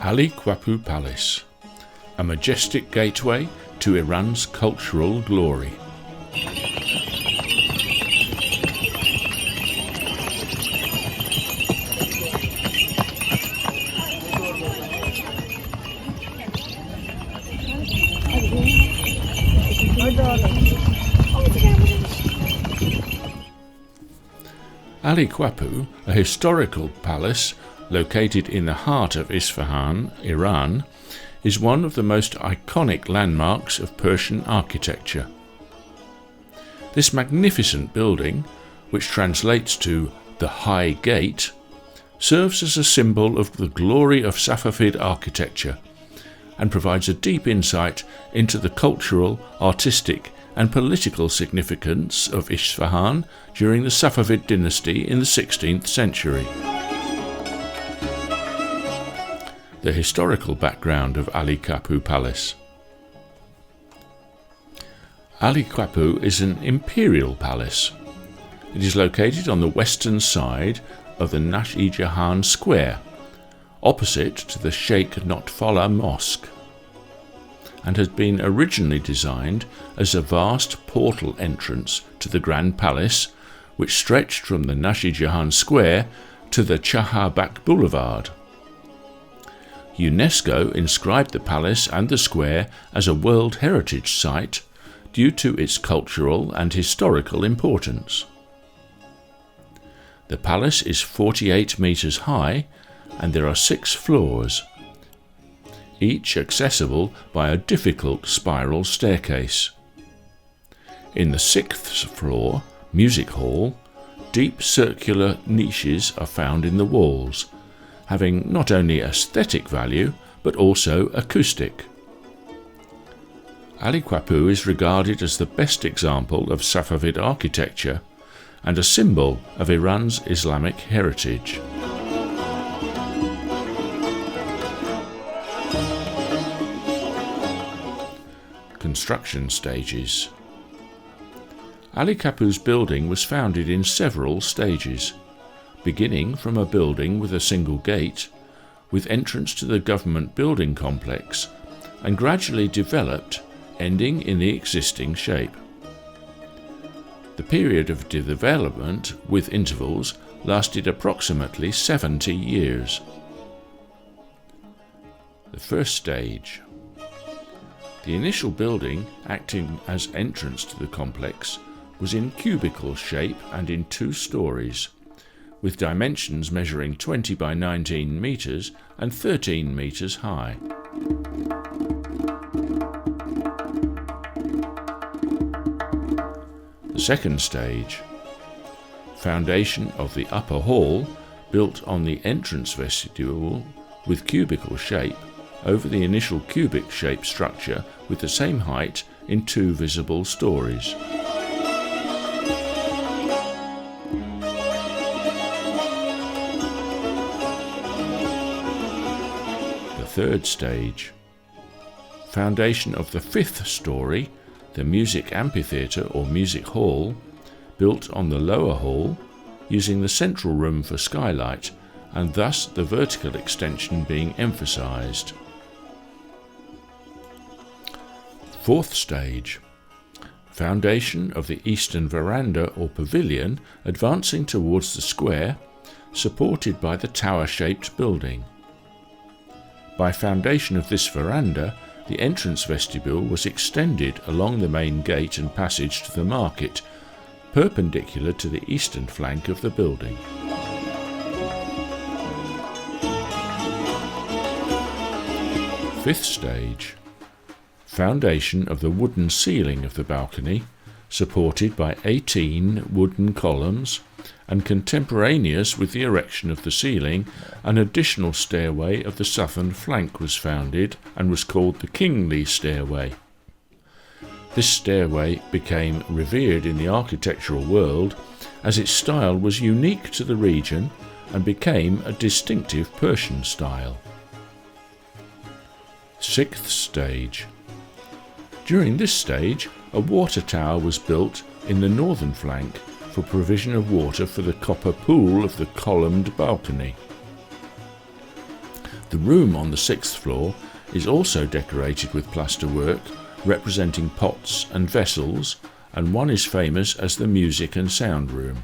Aali Qapu Palace, a majestic gateway to Iran's cultural glory. Aali Qapu, a historical palace located in the heart of Isfahan, Iran, is one of the most iconic landmarks of Persian architecture. This magnificent building, which translates to the High Gate, serves as a symbol of the glory of Safavid architecture and provides a deep insight into the cultural, artistic and political significance of Isfahan during the Safavid dynasty in the 16th century. The historical background of Aali Qapu Palace. Aali Qapu is an imperial palace. It is located on the western side of the Nash-i-Jahan Square, opposite to the Sheikh Notfallah Mosque, and has been originally designed as a vast portal entrance to the Grand Palace, which stretched from the Nash-i-Jahan Square to the Chaharbagh Boulevard. UNESCO inscribed the palace and the square as a World Heritage Site due to its cultural and historical importance. The palace is 48 metres high and there are 6 floors, each accessible by a difficult spiral staircase. In the 6th floor, music hall, deep circular niches are found in the walls, having not only aesthetic value but also acoustic. Aali Qapu is regarded as the best example of Safavid architecture and a symbol of Iran's Islamic heritage. Construction stages. Aali Qapu's building was founded in several stages, beginning from a building with a single gate, with entrance to the government building complex, and gradually developed, ending in the existing shape. The period of development, with intervals, lasted approximately 70 years. The first stage. The initial building, acting as entrance to the complex, was in cubicle shape and in 2 stories, with dimensions measuring 20 by 19 metres and 13 metres high. The second stage. Foundation of the upper hall, built on the entrance vestibule with cubicle shape, over the initial cubic-shaped structure with the same height in 2 visible stories. The third stage. Foundation of the 5th story, the music amphitheatre or music hall, built on the lower hall, using the central room for skylight, and thus the vertical extension being emphasised. Fourth stage. Foundation of the eastern veranda or pavilion advancing towards the square, supported by the tower-shaped building. By foundation of this veranda, the entrance vestibule was extended along the main gate and passage to the market, perpendicular to the eastern flank of the building. Fifth stage. Foundation of the wooden ceiling of the balcony, supported by 18 wooden columns, and contemporaneous with the erection of the ceiling, an additional stairway of the southern flank was founded and was called the Kingly Stairway. This stairway became revered in the architectural world as its style was unique to the region and became a distinctive Persian style. Sixth stage. During this stage, a water tower was built in the northern flank for provision of water for the copper pool of the columned balcony. The The room on the 6th floor is also decorated with plasterwork representing pots and vessels, and one is famous as the music and sound room.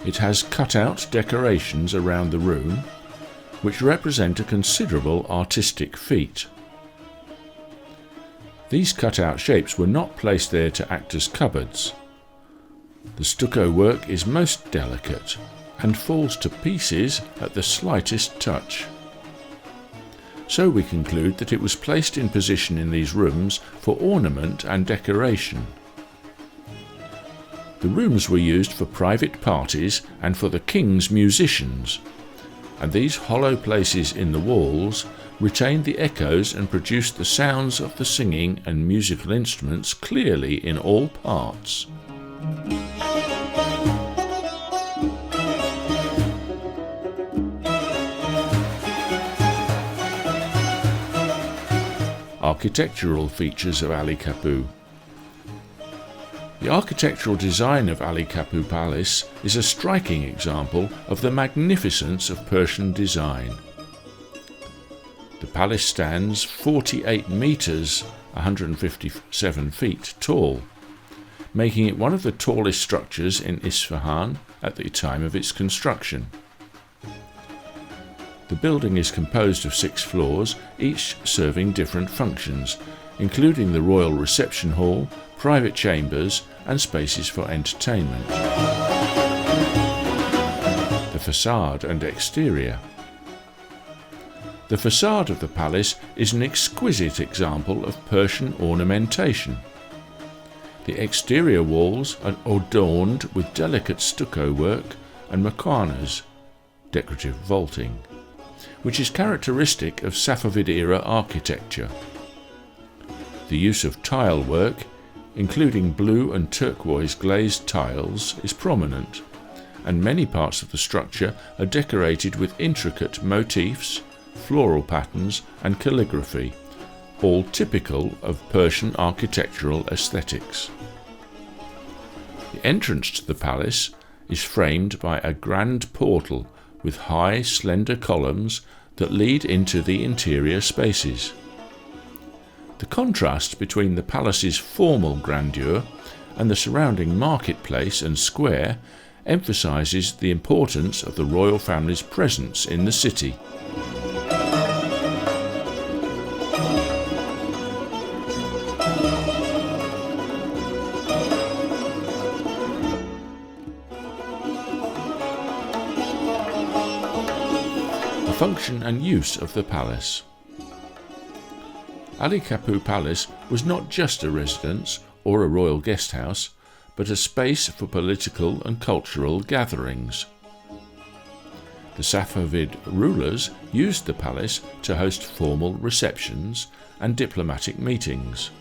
It has cut-out decorations around the room, which represent a considerable artistic feat. These cut-out shapes were not placed there to act as cupboards. The stucco work is most delicate and falls to pieces at the slightest touch. So we conclude that it was placed in position in these rooms for ornament and decoration. The rooms were used for private parties and for the king's musicians, and these hollow places in the walls retained the echoes and produced the sounds of the singing and musical instruments clearly in all parts. Architectural features of Aali Qapu. The architectural design of Aali Qapu Palace is a striking example of the magnificence of Persian design. The palace stands 48 metres, 157 feet tall, making it one of the tallest structures in Isfahan at the time of its construction. The building is composed of 6 floors, each serving different functions, including the royal reception hall, private chambers, and spaces for entertainment. The facade and exterior. The facade of the palace is an exquisite example of Persian ornamentation. The exterior walls are adorned with delicate stucco work and makwanas, decorative vaulting, which is characteristic of Safavid-era architecture. The use of tile work, including blue and turquoise glazed tiles, is prominent, and many parts of the structure are decorated with intricate motifs, floral patterns, and calligraphy, all typical of Persian architectural aesthetics. The entrance to the palace is framed by a grand portal with high, slender columns that lead into the interior spaces. The contrast between the palace's formal grandeur and the surrounding marketplace and square emphasises the importance of the royal family's presence in the city. Function and use of the palace. Aali Qapu Palace was not just a residence or a royal guest house, but a space for political and cultural gatherings. The Safavid rulers used the palace to host formal receptions and diplomatic meetings.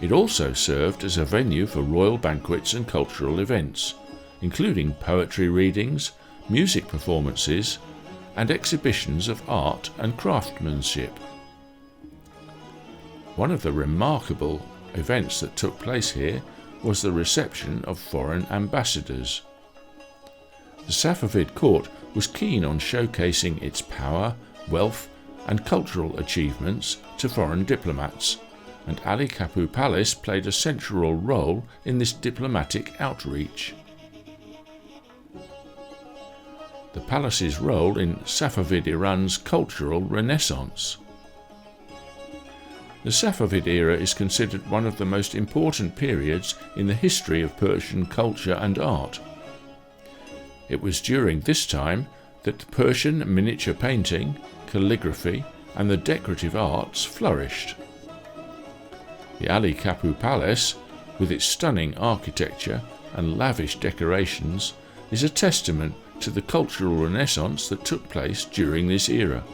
It also served as a venue for royal banquets and cultural events, including poetry readings, music performances, and exhibitions of art and craftsmanship. One of the remarkable events that took place here was the reception of foreign ambassadors. The Safavid court was keen on showcasing its power, wealth, and cultural achievements to foreign diplomats, and Aali Qapu Palace played a central role in this diplomatic outreach. The palace's role in Safavid Iran's cultural renaissance. The Safavid era is considered one of the most important periods in the history of Persian culture and art. It was during this time that Persian miniature painting, calligraphy, and the decorative arts flourished. The Aali Qapu Palace, with its stunning architecture and lavish decorations, is a testament to the cultural renaissance that took place during this era.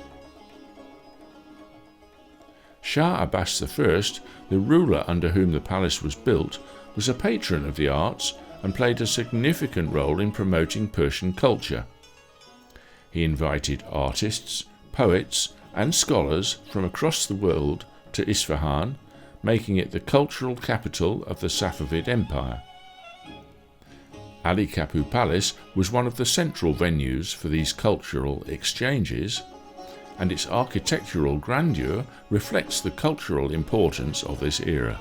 Shah Abbas I, the ruler under whom the palace was built, was a patron of the arts and played a significant role in promoting Persian culture. He invited artists, poets, and scholars from across the world to Isfahan, making it the cultural capital of the Safavid Empire. Aali Qapu Palace was one of the central venues for these cultural exchanges, and its architectural grandeur reflects the cultural importance of this era.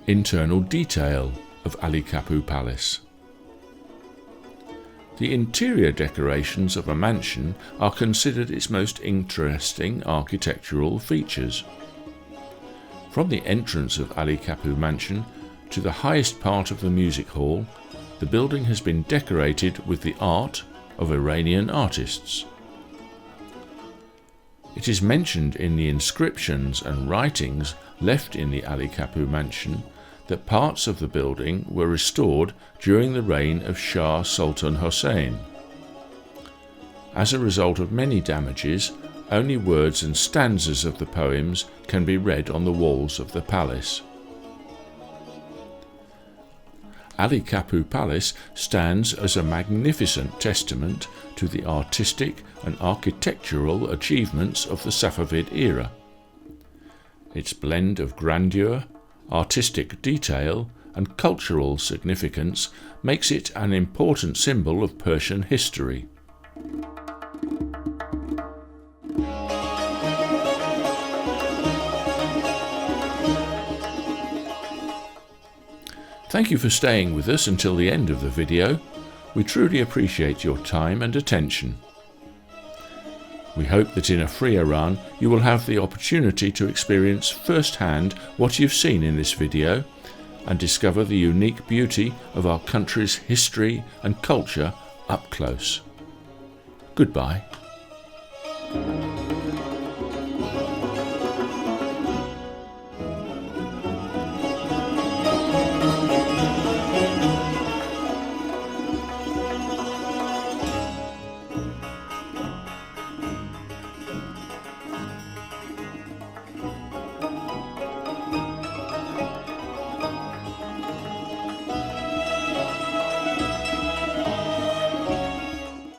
Internal detail of Aali Qapu Palace. The interior decorations of a mansion are considered its most interesting architectural features. From the entrance of Aali Qapu Mansion to the highest part of the music hall, the building has been decorated with the art of Iranian artists. It is mentioned in the inscriptions and writings left in the Aali Qapu Mansion that parts of the building were restored during the reign of Shah Sultan Hussein. As a result of many damages, only words and stanzas of the poems can be read on the walls of the palace. Aali Qapu Palace stands as a magnificent testament to the artistic and architectural achievements of the Safavid era. Its blend of grandeur, artistic detail, and cultural significance makes it an important symbol of Persian history. Thank you for staying with us until the end of the video. We truly appreciate your time and attention. We hope that in a free Iran you will have the opportunity to experience firsthand what you've seen in this video and discover the unique beauty of our country's history and culture up close. Goodbye.